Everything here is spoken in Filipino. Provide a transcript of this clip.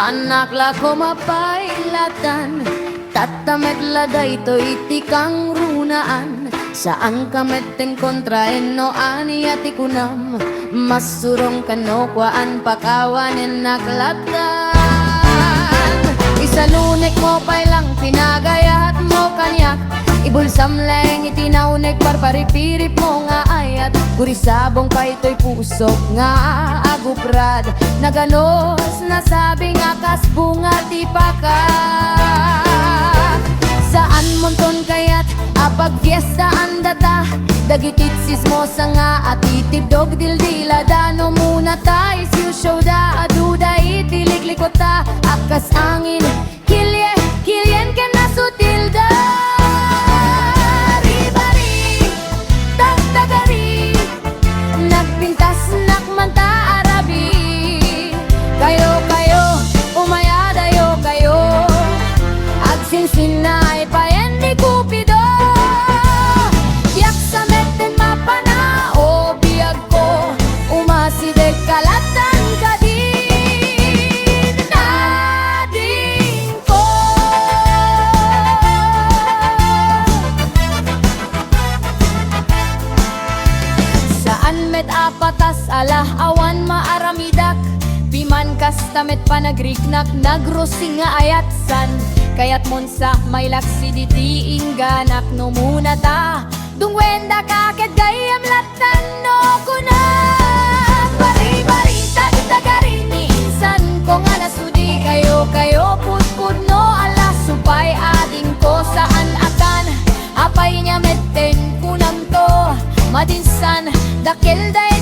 Anak la ko mapailatan, tatamet la dayto itikang runaan. Saan ka meteng kontraen no ani ati kunam, masurong kanokwaan pakawanen naklatan. Isalunek mo pa'y lang pinagayat mo kanyak, ibulsam leng itinaunek parparipirip mo nga ayat. Gurisabong pa ito'y pusok nga aguprad, naganos nasabi nga kas bunga di pakat. Saan monton kayat apag fiesta andata, dagitit sismosa nga at itibdog dildila. Dano muna tayo siu show da aduda itiliklikota, akas angin kilye kilyen ka na sutilda. Ribari tagtagari nagpintas nakmanta arabi, kayo umayadayo kayo agsinsin na ipayen ni Cupido. Tiyak sa meten mapana o biyag ko, umasideg kalatan ka din natin ko. Saan met apatas alah awan maaramidak, piman kastamet panagriknak nagrosing nga ayatsan. Kayat mon sa may laksi diti ingganak no muna ta, dungwenda kakit gayam latan no kuna. Bari-bari tagtagari ni insan ko nga nasudi, kayo putpud no ala supay ading ko. Saan akan apay niya meten kunam to madinsan dakil day